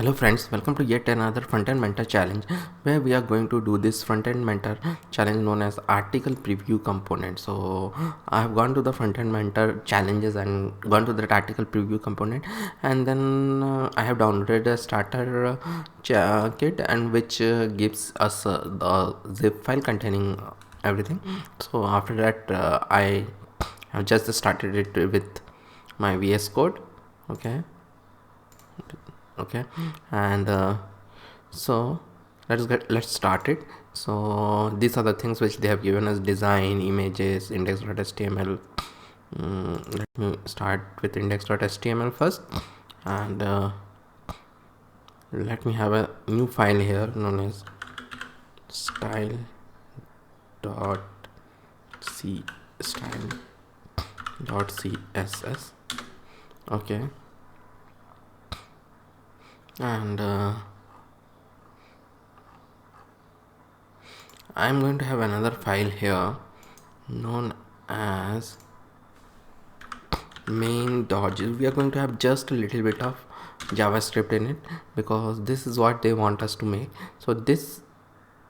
Hello friends, welcome to yet another Frontend Mentor challenge where we are going to do this Frontend Mentor challenge known as article preview component. So I have gone to the Frontend Mentor challenges and gone to that article preview component, and then I have downloaded a starter kit and which gives us the zip file containing everything. So after that I have just started it with my VS Code. Okay, and so let's start it. So these are the things which they have given us: design, images, index.html. Let me start with index.html first, and let me have a new file here known as style dot c style dot css. Okay, and I'm going to have another file here known as main.js. We are going to have just a little bit of JavaScript in it because this is what they want us to make. So this,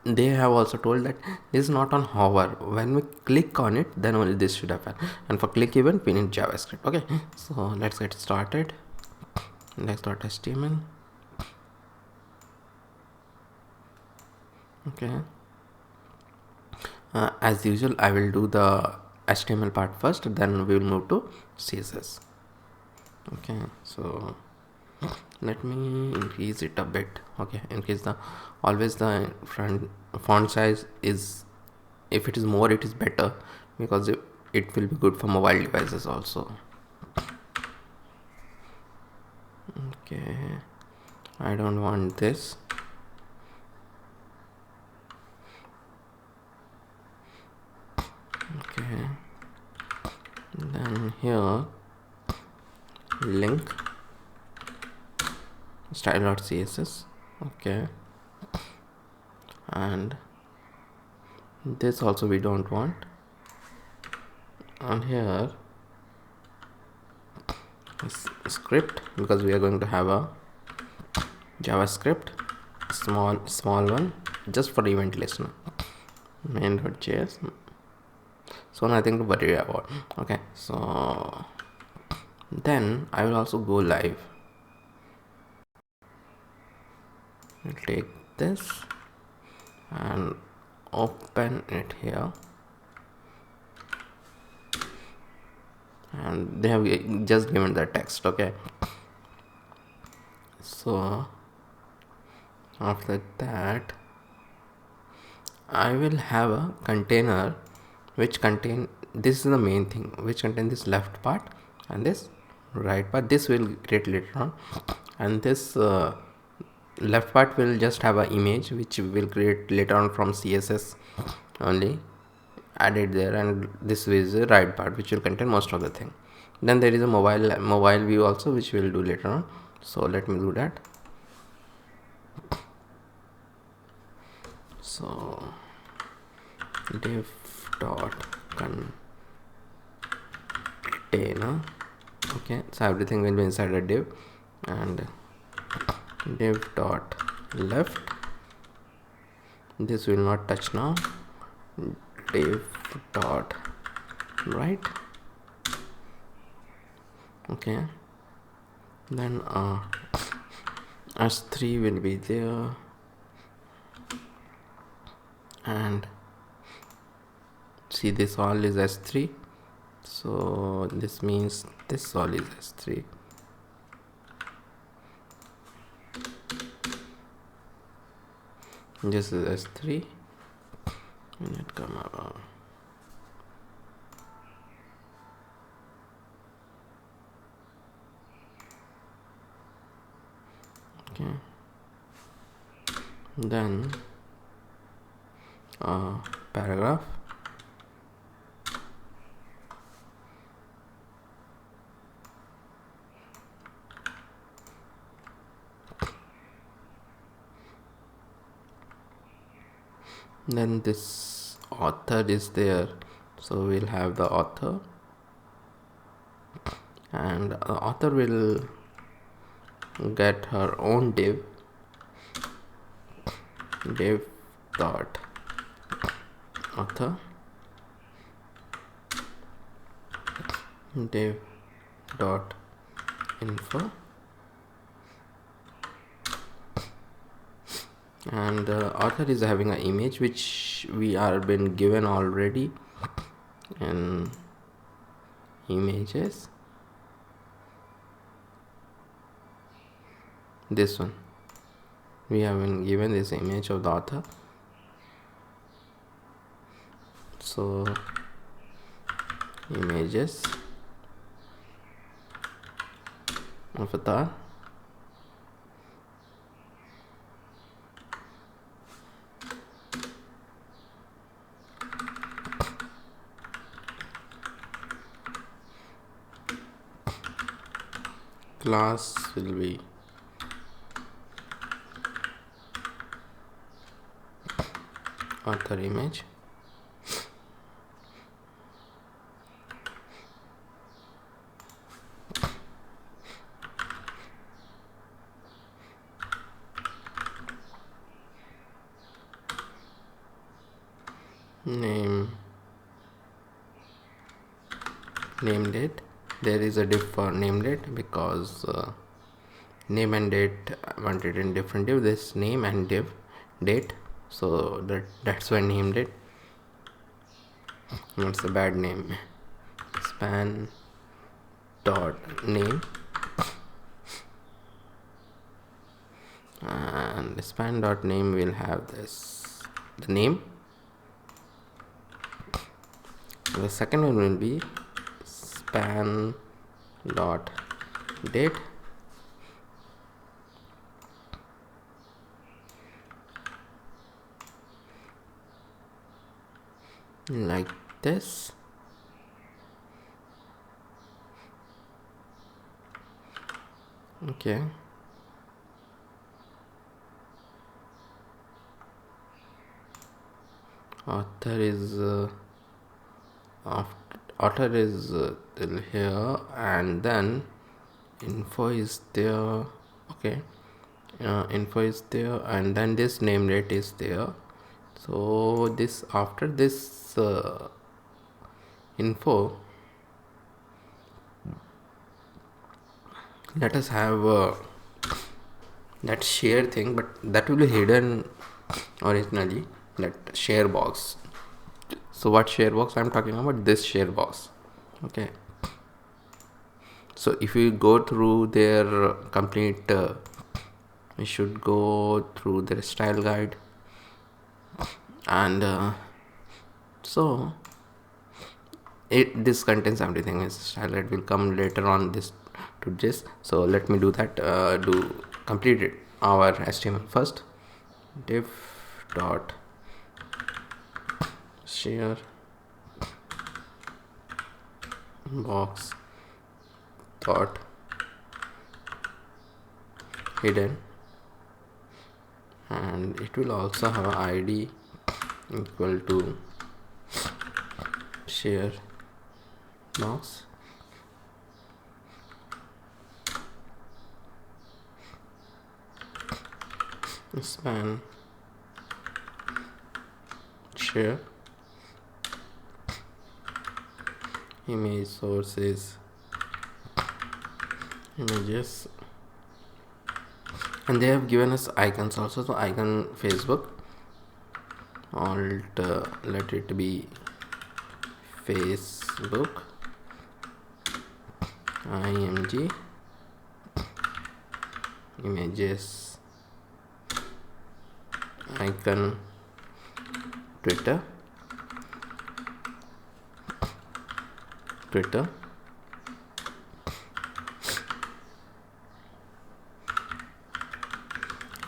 they have also told that this is not on hover. When we click on it, then only this should happen, and for click event we need JavaScript. Okay, so let's get started. Index.html. Okay, as usual I will do the HTML part first, then we will move to CSS. Okay, so let me increase it a bit. Okay, increase the always the front font size is, if it is more it is better, because it will be good for mobile devices also. Okay, I don't want this. Okay, then here link style.css. okay, and this also we don't want, and here is script, because we are going to have a JavaScript small one just for event listener, main.js. So nothing to worry about. Okay, so then I will also go live. I'll take this and open it here, and they have just given the text. Okay, so after that I will have a container which contain, this is the main thing, which contain this left part and this right part. This will create later on, and this left part will just have an image which will create later on from CSS only, added there, and this is the right part which will contain most of the thing. Then there is a mobile view also which we will do later on. So let me do that. So div dot container. Okay, so everything will be inside a div, and div dot left, this will not touch now. Div dot right. Okay, then s3 will be there, and see, this all is s3, so this means this all is s3. This is s3, and it come up. Okay, then paragraph. Then this author is there, so we'll have the author, and the author will get her own div dot author, div dot info, and the author is having an image which we are been given already in images. This one, we have been given this image of the author. So images avatar, class will be author image, name date. There is a div for name date because name and date I wanted in different div. This name and div date, so that's why name date. It's a bad name. Span dot name, and span dot name will have this, the name. The second one will be span dot date, like this. Okay, author is author is till here, and then info is there. Okay, info is there, and then this name date is there. So this, after this info, let us have that share thing, but that will be hidden originally, that share box. So what share box I'm talking about? This share box. Okay, so if you go through their complete we should go through their style guide, and so this contains everything. Is style guide will come later on this to this. So let me do that. Do complete it our HTML first. Div dot share box dot hidden, and it will also have an ID equal to share box, span share, image sources images, and they have given us icons also. So icon Facebook, alt let it be Facebook, img, images, icon Twitter,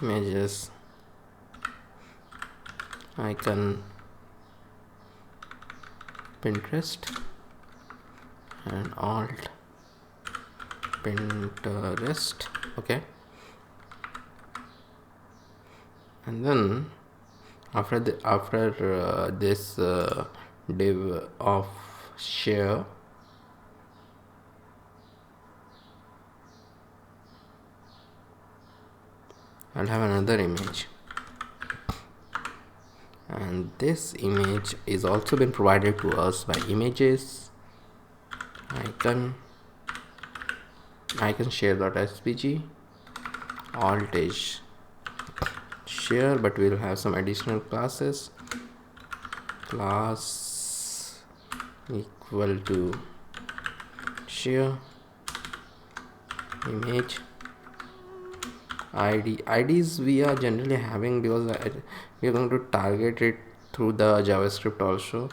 images, icon Pinterest, and alt Pinterest. Okay, and then after this div of share, I'll have another image, and this image is also been provided to us by images icon share.svg. Alt is share, but we'll have some additional classes. Class equal to share image IDs we are generally having because we are going to target it through the JavaScript also.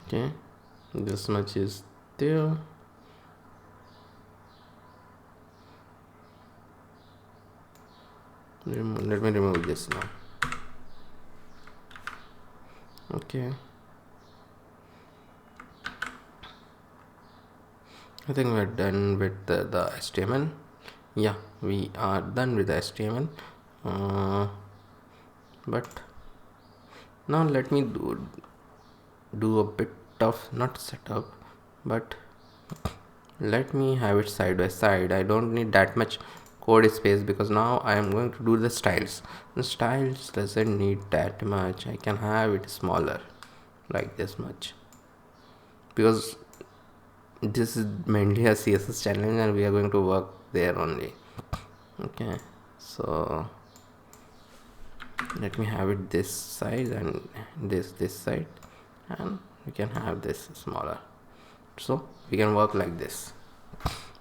Okay, this much is there. Let me remove this now. Okay, I think we're done with the HTML. Yeah, we are done with the HTML. But now let me do a bit of not setup, but let me have it side by side. I don't need that much code space because now I am going to do the styles. The styles doesn't need that much. I can have it smaller, like this much, because this is mainly a CSS challenge and we are going to work there only. Okay, so let me have it this side and this side, and we can have this smaller, so we can work like this.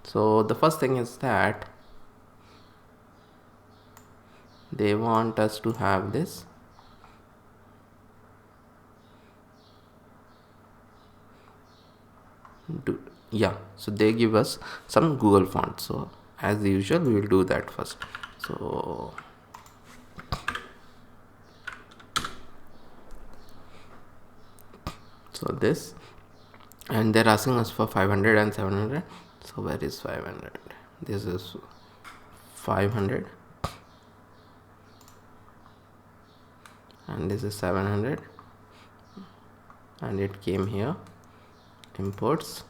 So the first thing is that they want us to have this so they give us some Google fonts. So as usual we will do that first. So this, and they're asking us for 500 and 700. So where is 500? This is 500 and this is 700, and it came here. Imports,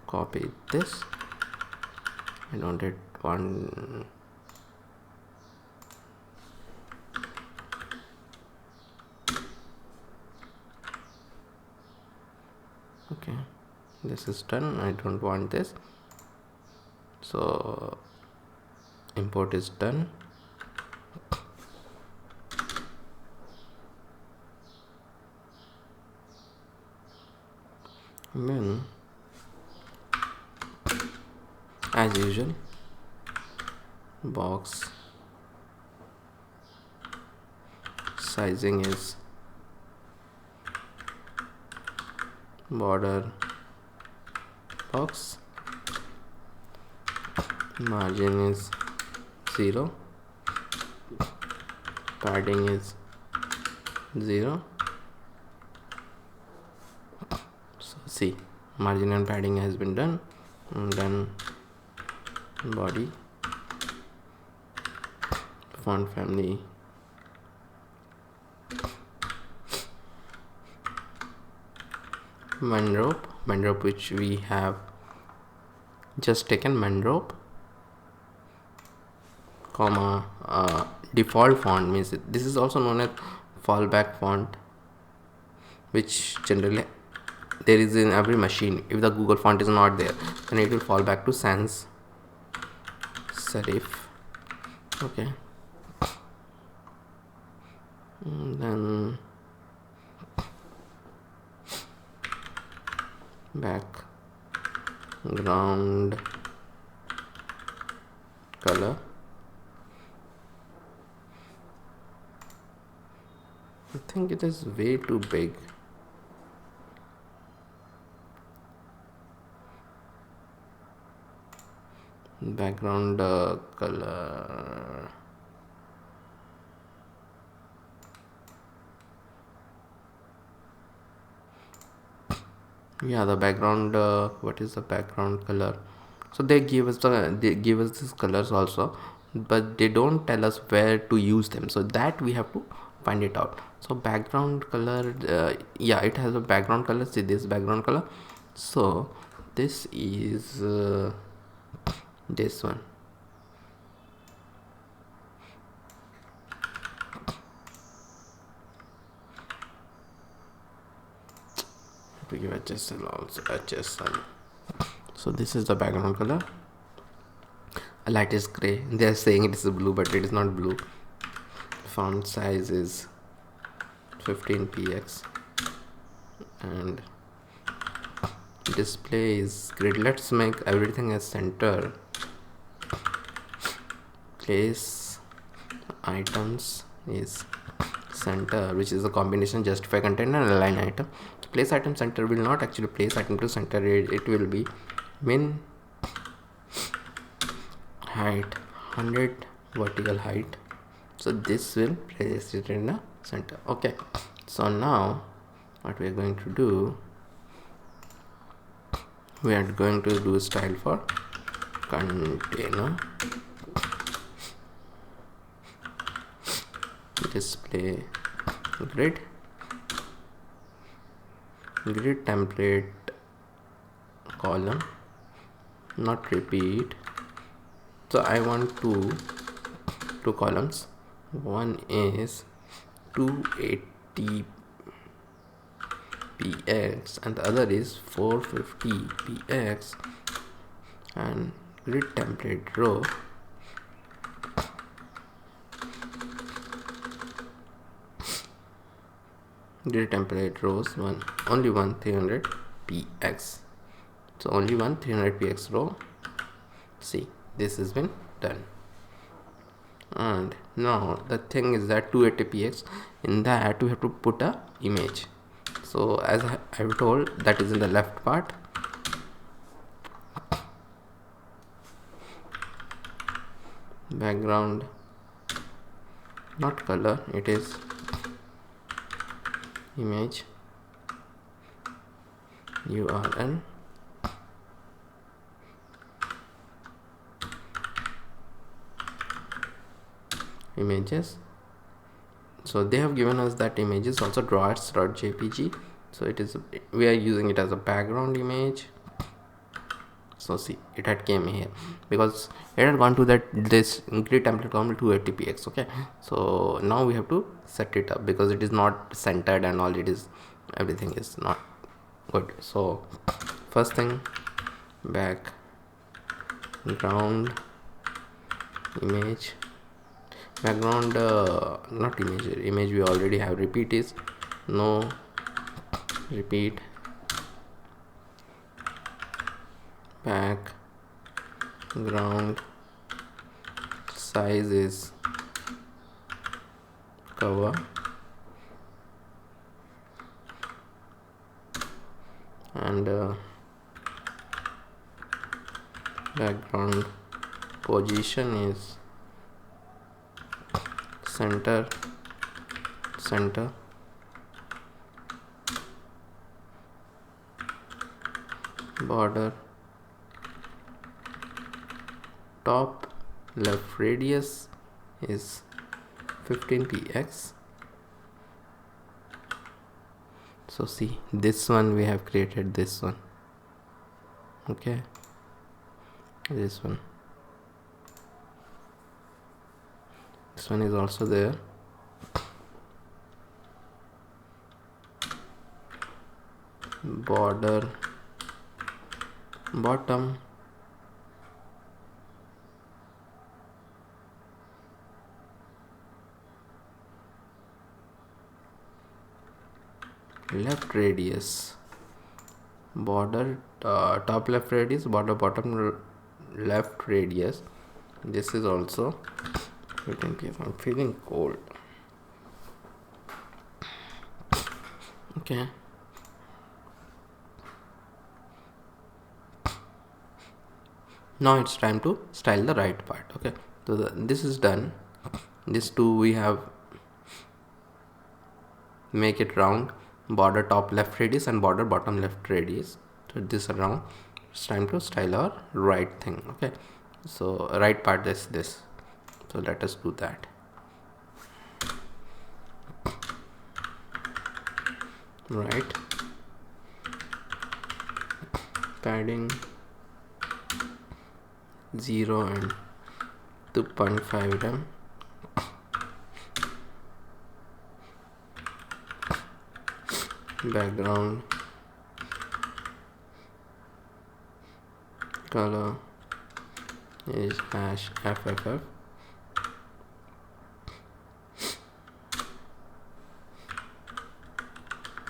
copy this. I don't get one. Okay, this is done. I don't want this, so import is done. And then as usual, box sizing is border box, margin is 0, padding is 0. So see, margin and padding has been done. And then body, font family, mandrope, which we have just taken mandrope, comma, default font means this is also known as fallback font, which generally there is in every machine. If the Google font is not there, then it will fall back to sans serif. Okay, and then background color, I think it is way too big. Background color, yeah, the background, what is the background color? So they give us these colors also, but they don't tell us where to use them, so that we have to find it out. So background color, yeah, it has a background color. See this background color. So this is this one. We give HSL also, HSL. So this is the background color. A light is gray. They are saying it is blue, but it is not blue. Font size is 15px and display is grid. Let's make everything as center. Place items is center, which is a combination justify container and align item. Place item center will not actually place item to center. It will be min height 100 vertical height. So this will place it in the center. Okay, so now what we are going to do, we are going to do style for container. Display grid template column, not repeat. So I want two columns. One is 280 px and the other is 450 px, and grid template row rows only one 300 px. So only one 300 px row. See, this has been done. And now the thing is that 280px, in that we have to put a image. So as I've told, that is in the left part. Background, not color, it is image URL images. So they have given us that images also drawers.jpg. So it is, we are using it as a background image. So see, it had came here because it had gone to this grid template column 280px. Okay, so now we have to set it up because it is not centered and all, it is, everything is not good. So first thing, background image, background not image we already have. Repeat is no repeat. Background size is cover, and background position is center. Border, top left radius is 15px. So see, this one we have created, this one. Okay, this one is also there. Border, bottom, left radius, border top left radius, border bottom left radius. This is also 15px. I'm feeling cold. Okay, now it's time to style the right part. Okay, so this is done. This two we have make it round, border top left radius and border bottom left radius. So this around, it's time to style our right thing. Okay, so right part is this. So let us do that. right, padding 0 and 2.5 rem, background color is hash FFF,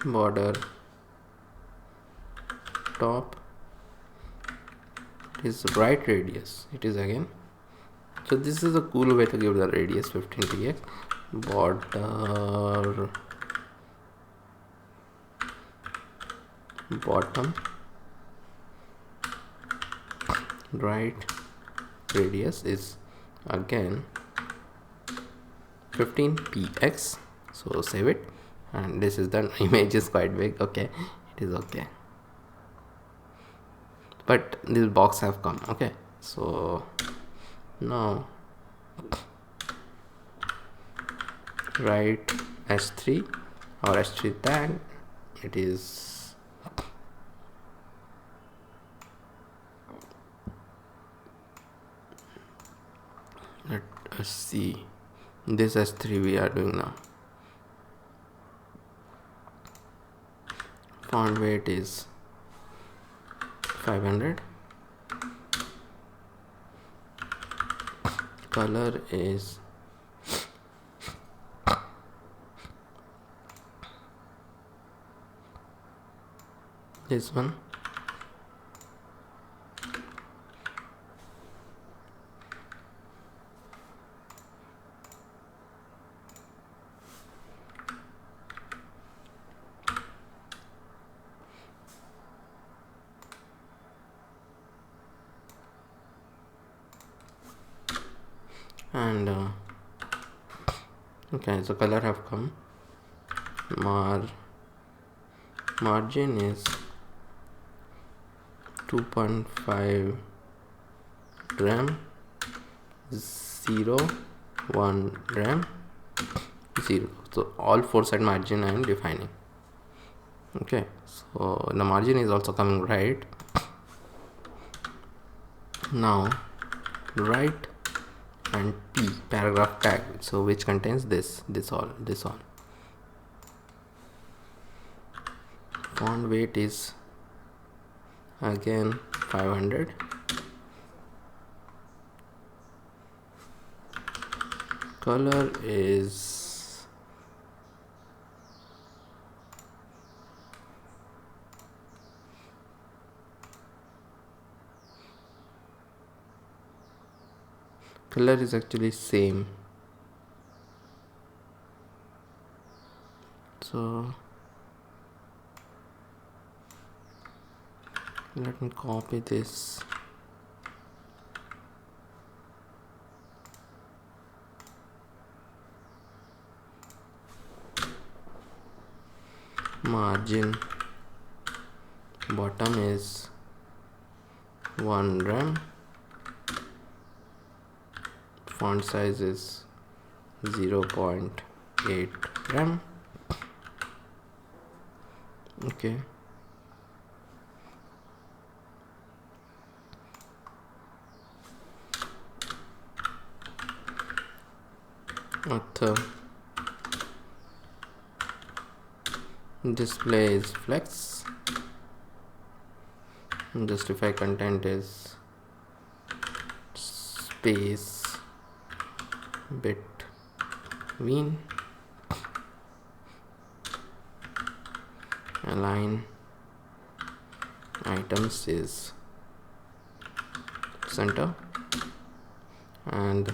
border top is right radius, it is again. So this is a cool way to give the radius 15px. Border bottom right radius is again 15px. So save it, and this is the image is quite big. Okay, it is okay, but this box have come. Okay, so now write s3 or s3 tag. It is let us see, this s3 we are doing now. Font weight is 500, color is this one, and okay, so color have come. Margin is 2.5 rem, 0 1 rem 0. So all four side margin I am defining. Okay, so the margin is also coming right. Now write and p paragraph tag, so which contains this all. Font weight is again 500, color is actually same, so let me copy this. Margin bottom is 1 rem, font size is 0.8 rem. Okay, author display is flex, justify content is space between, align items is center, and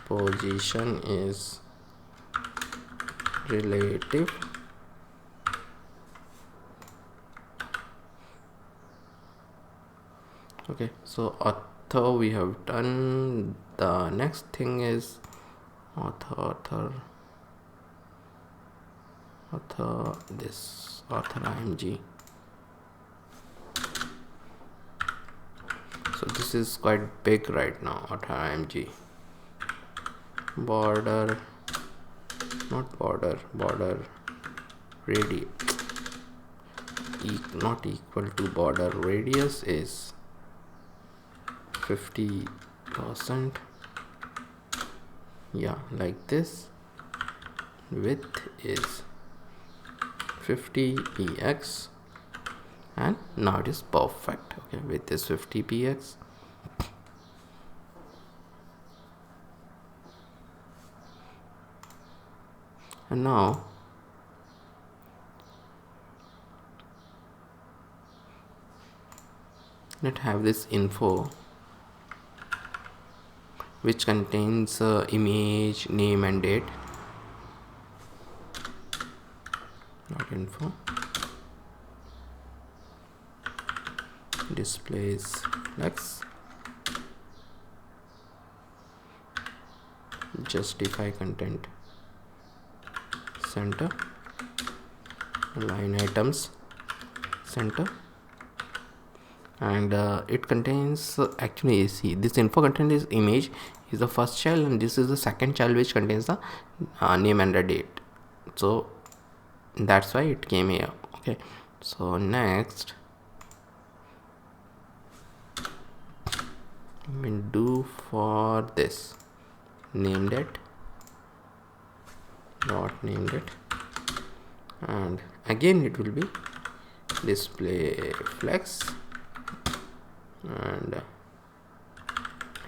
position is relative. Okay, so author we have done. The next thing is author img. So this is quite big right now. Author img, border radius, not equal to border radius is 50%. Yeah, like this. Width is 50 px, and now it is perfect. Okay, width is 50 px. And now let's have this info which contains image, name and date. Not info. Displays flex. Justify content. Center. Line items. Center. And it contains actually, see, this info content is image is the first child, and this is the second child which contains the name and the date. So that's why it came here. Okay, so next we will do for this named it dot named it, and again it will be display flex and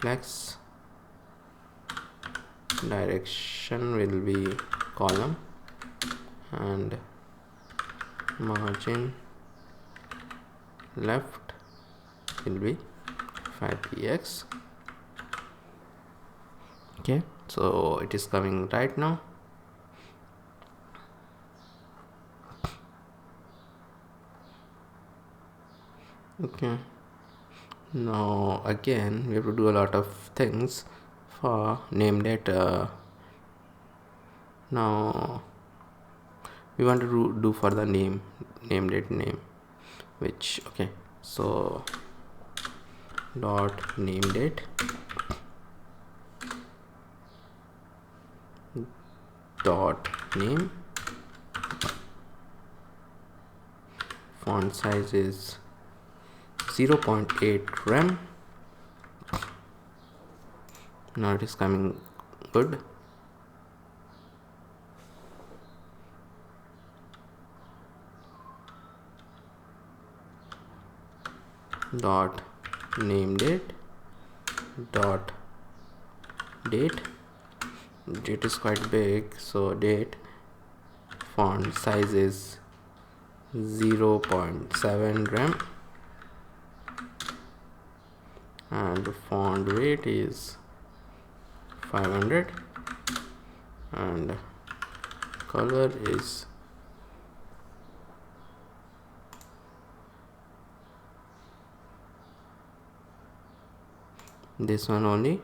flex direction will be column and margin left will be 5px. Okay, so it is coming right now. Okay, now again we have to do a lot of things for name date. Now we want to do for the name date name, which okay, so dot name date dot name, font size is 0.8 rem. Now it is coming good. Dot name date dot date. Date is quite big, so date font size is 0.7 rem and font weight is 500 and color is this one only.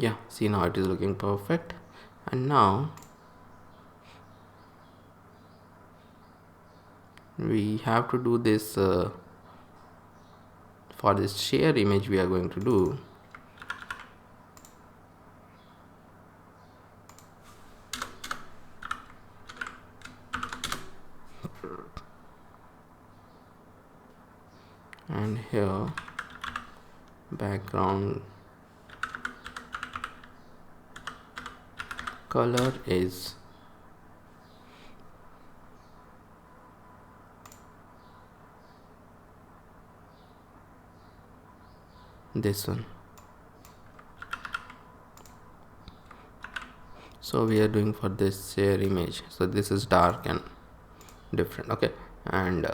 Yeah, see, now it is looking perfect. And now we have to do this for this share image we are going to do. And here background color is this one. So we are doing for this share image, so this is dark and different. Okay, and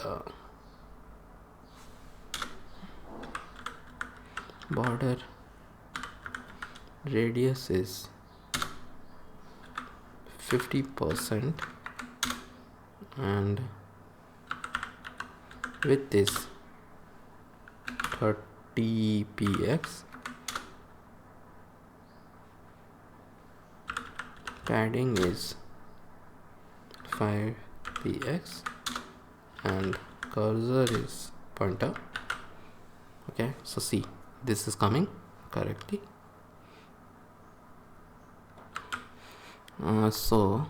border radius is 50% and width is 30px. Padding is 5px and cursor is pointer. Okay, so see, this is coming correctly. So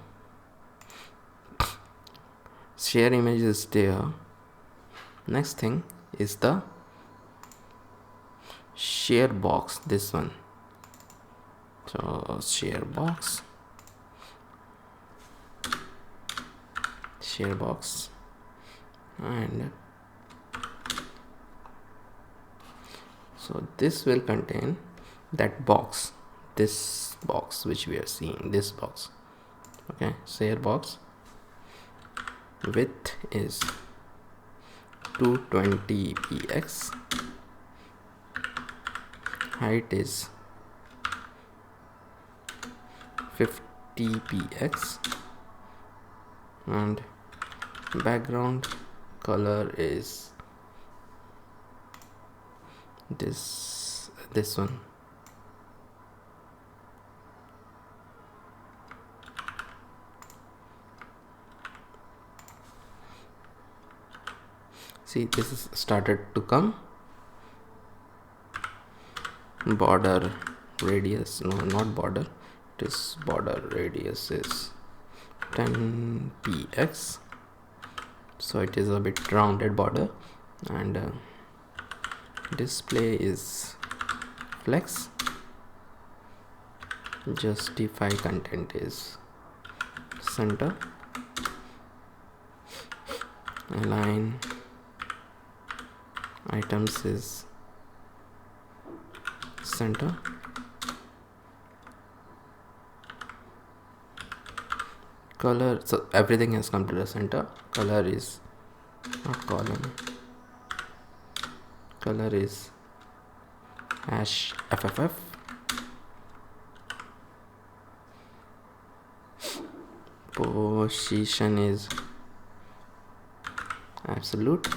share image is there. Next thing is the share box, this one. So share box, and so this will contain that box, this box which we are seeing, this box. Okay, share box, width is 220px, height is 50px, and background color is this one. See, this is started to come. Border radius, no, not border, it is border radius is 10px, so it is a bit rounded border, and display is flex, justify content is center, align items is center, color, so everything has come to the center. Color is not column, color is hash fff, position is absolute,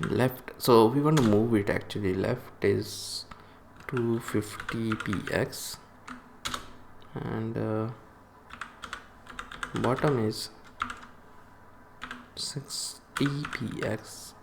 left, so we want to move it actually. Left is 250px, and bottom is 60px.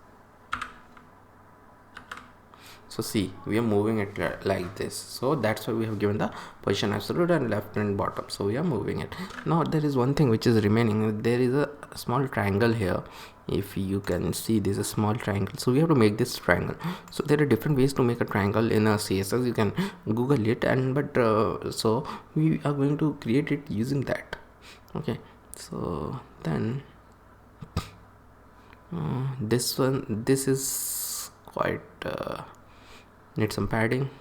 So see, we are moving it like this, so that's why we have given the position absolute and left and bottom, so we are moving it. Now there is one thing which is remaining. There is a small triangle here. If you can see, this is a small triangle, so we have to make this triangle. So there are different ways to make a triangle in a CSS. You can google it, and so we are going to create it using that. Okay, so then this is quite need some padding,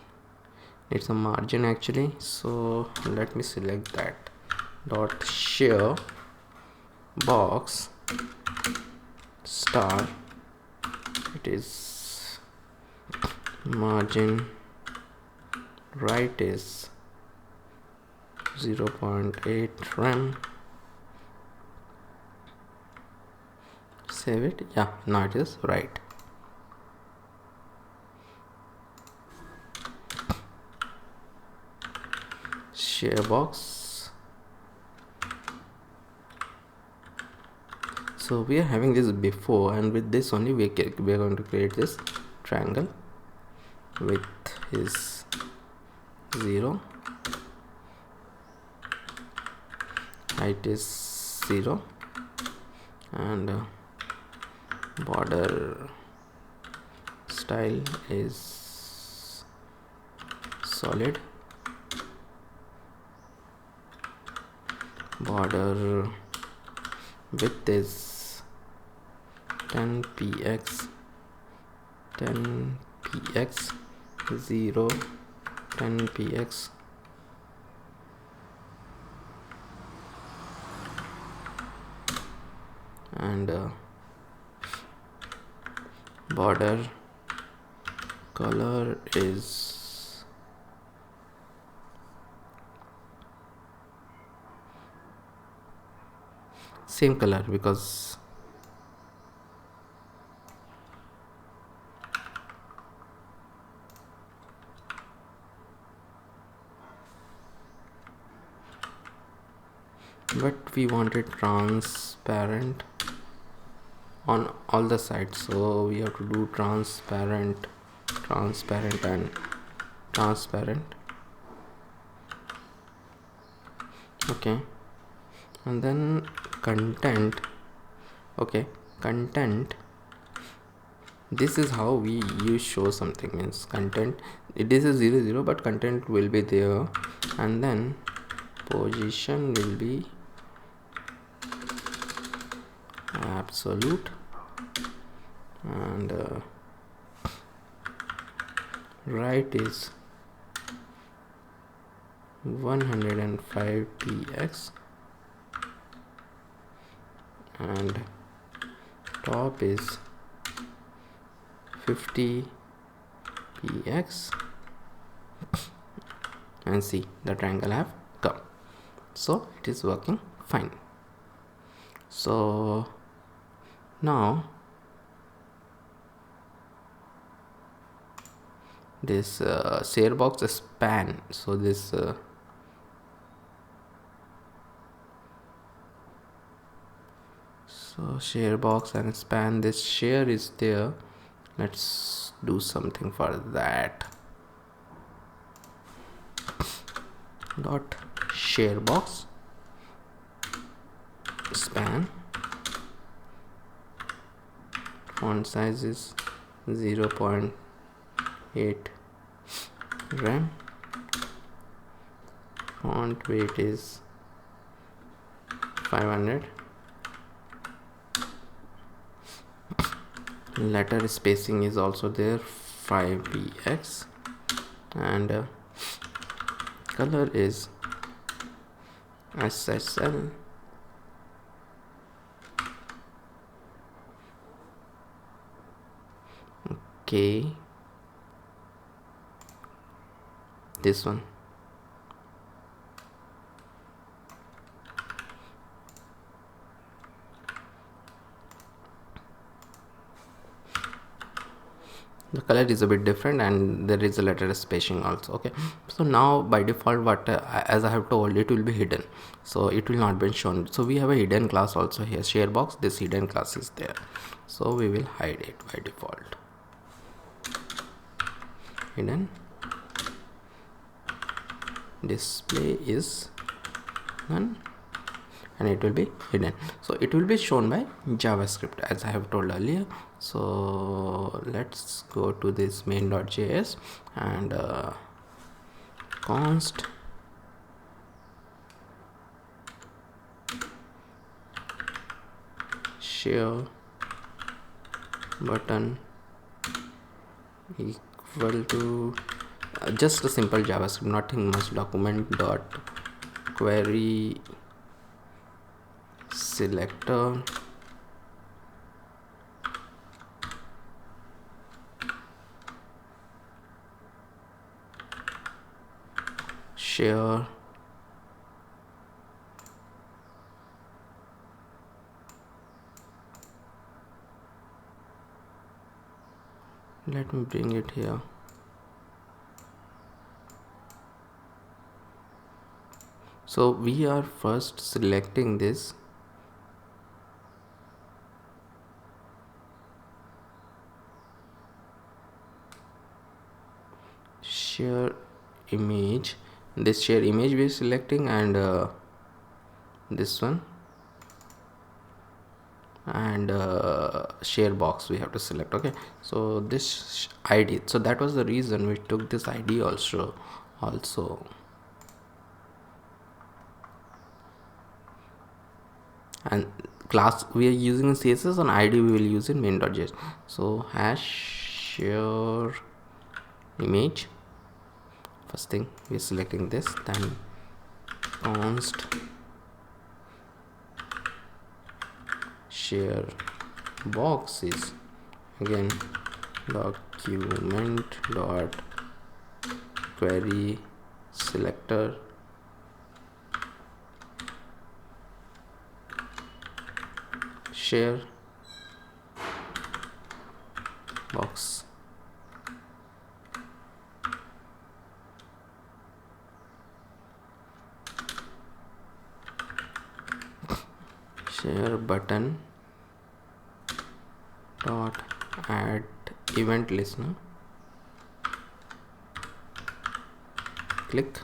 need some margin actually. So let me select that. Dot share box star, it is margin right is 0.8 rem. Save it. Yeah, now it is right. Share box, so we are having this before, and with this only we are going to create this triangle. Width is 0, height is 0, and border style is solid, border width is 10px, 10px, 0, 10px, and border color is same color, because but we want it transparent. on all the sides. So we have to do transparent and transparent. Okay, and then content. Okay, content, this is how we use show something. Means content, this is 0 0, but content will be there, and then position will be absolute, and right is 105 px, and top is 50 px, and see the triangle have come. So it is working fine. So now this share box span, so this so share box and span, this share is there. Let's do something for that. Dot share box span, font size is 0.8 gram, font weight is 500, letter spacing is also there 5px, and color is SSL. Okay, this one. The color is a bit different, and there is a letter spacing also. Okay, so now by default, what as I have told, it will be hidden, so it will not be shown. So we have a hidden class also here, share box. This hidden class is there, so we will hide it by default. Hidden display is none, and it will be hidden. So it will be shown by JavaScript, as I have told earlier. So let's go to this main.js and const share button equal to just a simple JavaScript, nothing much. Document dot query selector share let me bring it here. So we are first selecting this share image, this share image we are selecting, and this one, and share box we have to select. Okay, so this id, so that was the reason we took this id also. And class we are using in css, and id we will use in main.js. So hash share image, first thing we are selecting this, then const share box is again document dot query selector share box. Share button dot add event listener, click,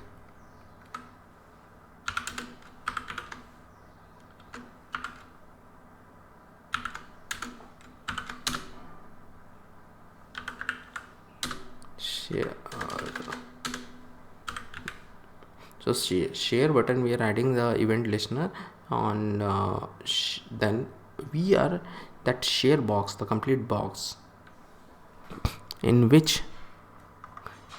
share. So share button, we are adding the event listener on, then we are that share box, the complete box in which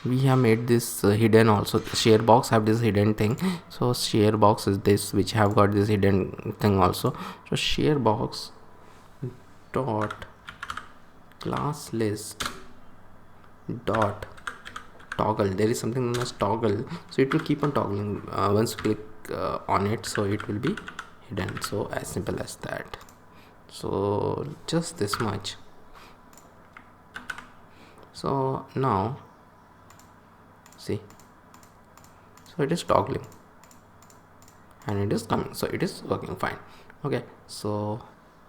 we have made this hidden. Also share box have this hidden thing, so share box is this which have got this hidden thing also. So share box dot class list dot toggle, there is something known as toggle, so it will keep on toggling once you click on it, so it will be hidden. So as simple as that. So just this much. So now see, so it is toggling and it is coming, so it is working fine. Okay, so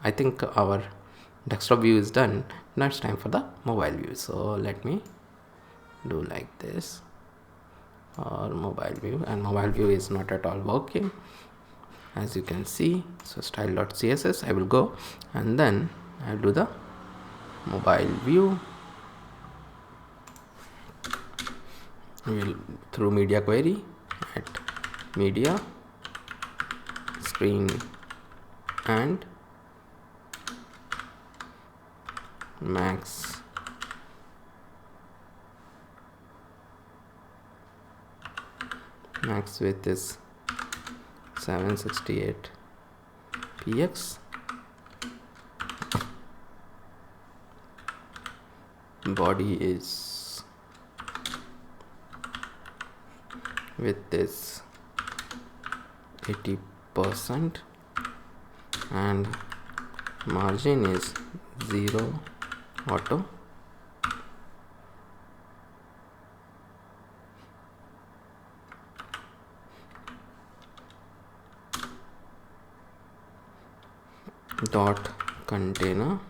I think our desktop view is done. Now it's time for the mobile view. So let me do like this, or mobile view, and mobile view is not at all working, as you can see. So style.css, I will go and then I'll do the mobile view. We'll through media query at media screen and max width is 768 px, body is width is 80% and margin is 0 auto. Dot container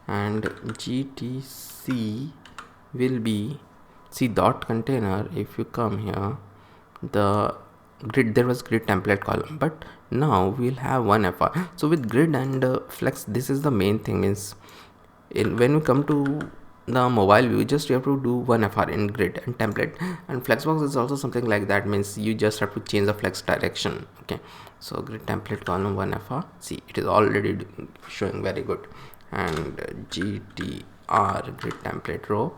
and GTC will be, see dot container, if you come here, the grid, there was grid template column, but now we'll have one FR. So with grid and flex, this is the main thing, means when we come to the mobile view, just you have to do one FR in grid and template, and flexbox is also something like that, means you just have to change the flex direction. Okay, so grid template column 1 FR, see it is already showing very good. And GTR grid template row,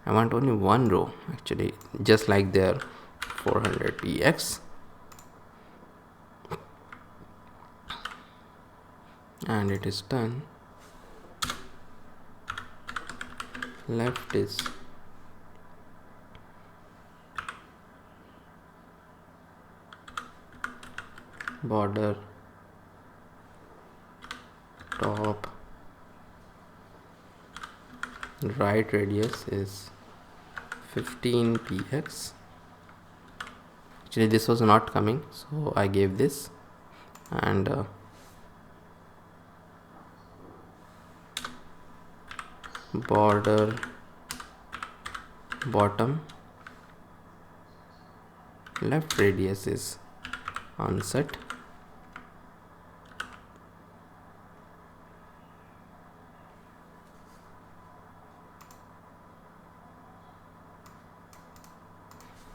I want only one row actually, just like their 400 px, and it is done. Left is border top, right radius is 15 px. Actually this was not coming, so I gave this, and border bottom left radius is unset,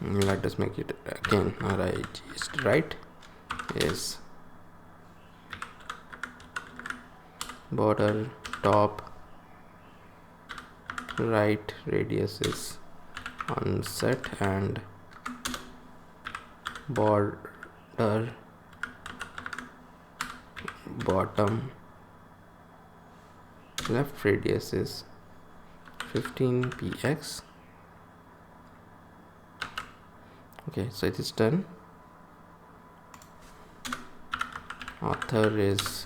let us make it again. Right is border top right radius is unset, and border bottom left radius is 15 px. Okay, so it is done. Author is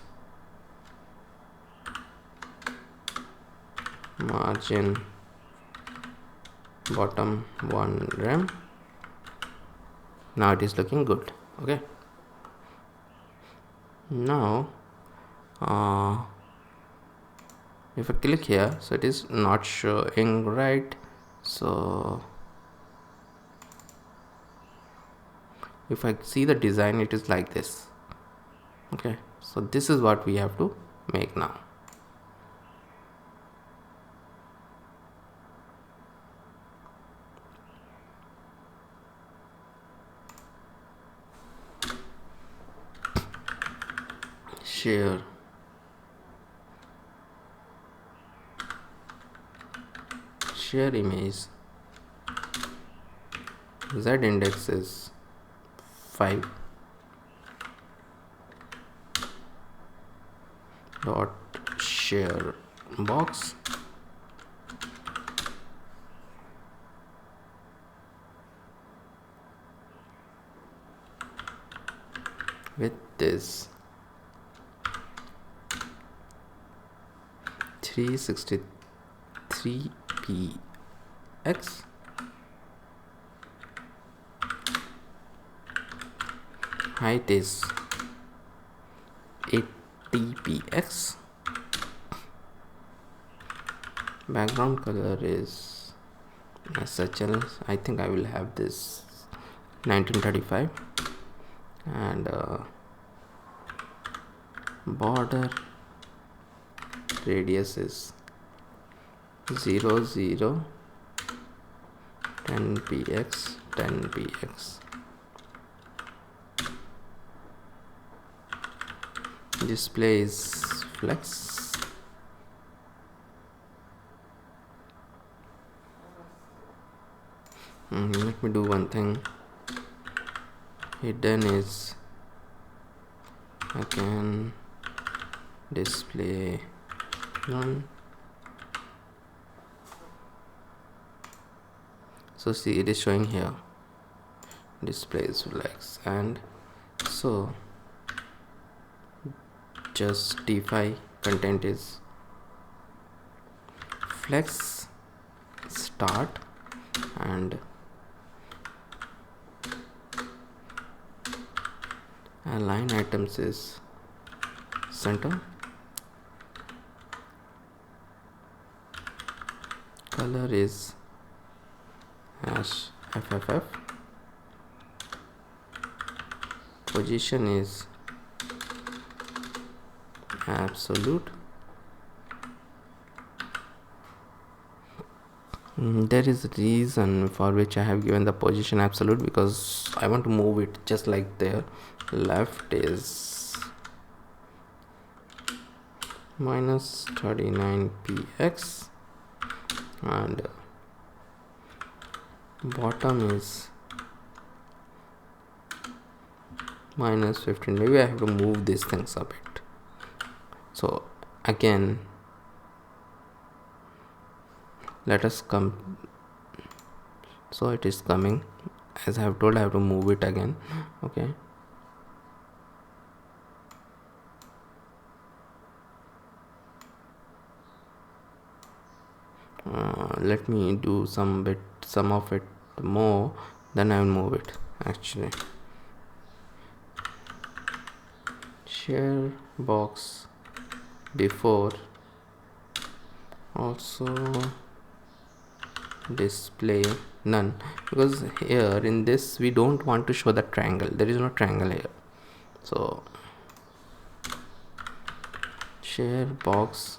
margin bottom 1 rem. Now it is looking good. Okay, now If I click here, so it is not showing right. So if I see the design, it is like this. Okay, so this is what we have to make now. Share image. Z index is 5 dot share box with this 363px height is 80px, background color is SHL. I think I will have this 1935, and border radius is 0 0 10px 10px. Display is flex. Let me do one thing. Hidden is again display none. So see, it is showing here display is flex, and so justify content is flex start, and align items is center, color is hash FFF, position is absolute. There is a reason for which I have given the position absolute, because I want to move it just like there. Left is minus 39px, and bottom is minus 15. Maybe I have to move these things a bit. So again, let us come. So it is coming, as I have told, I have to move it again. Okay, let me do some of it more, then I will move it. Actually, share box before also display none, because here in this we don't want to show the triangle. There is no triangle here. So share box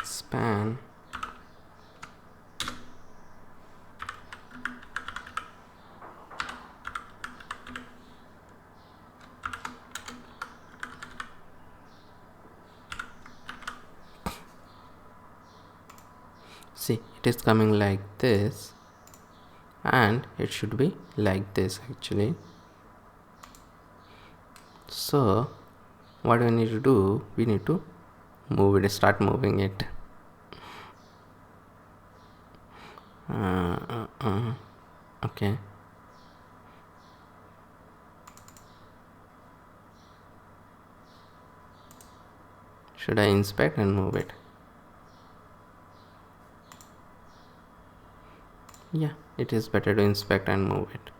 span see, it is coming like this, and it should be like this actually. So what we need to do, we need to move it, start moving it. Okay, should I inspect and move it? Yeah, it is better to inspect and move it.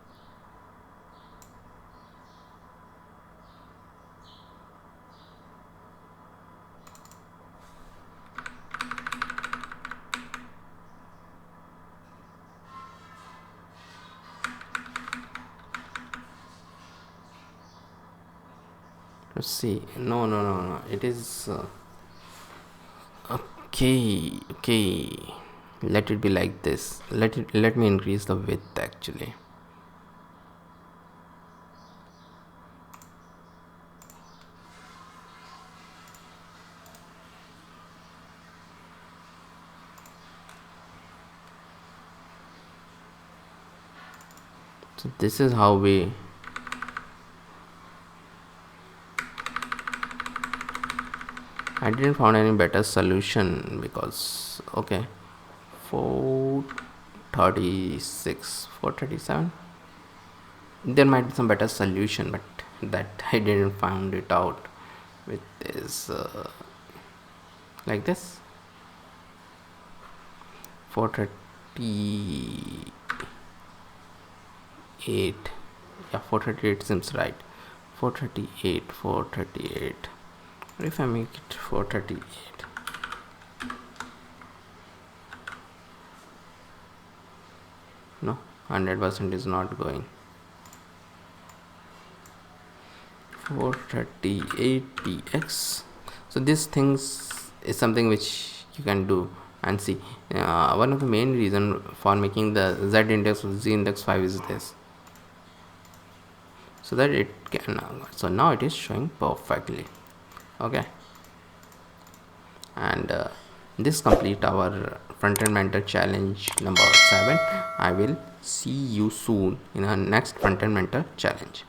See, no, it is okay. Let it be like this. Let me increase the width actually. So this is how I didn't find any better solution because okay, 436, 437. There might be some better solution, but that I didn't find it out with this like this 438. Yeah, 438 seems right. 438. What if I make it 438? No, 100% is not going. 438px. So these things is something which you can do and see. One of the main reason for making the z index or z index 5 is this, so that it can so now it is showing perfectly. Okay, and this complete our front-end mentor challenge number 7. I will see you soon in our next front-end mentor challenge.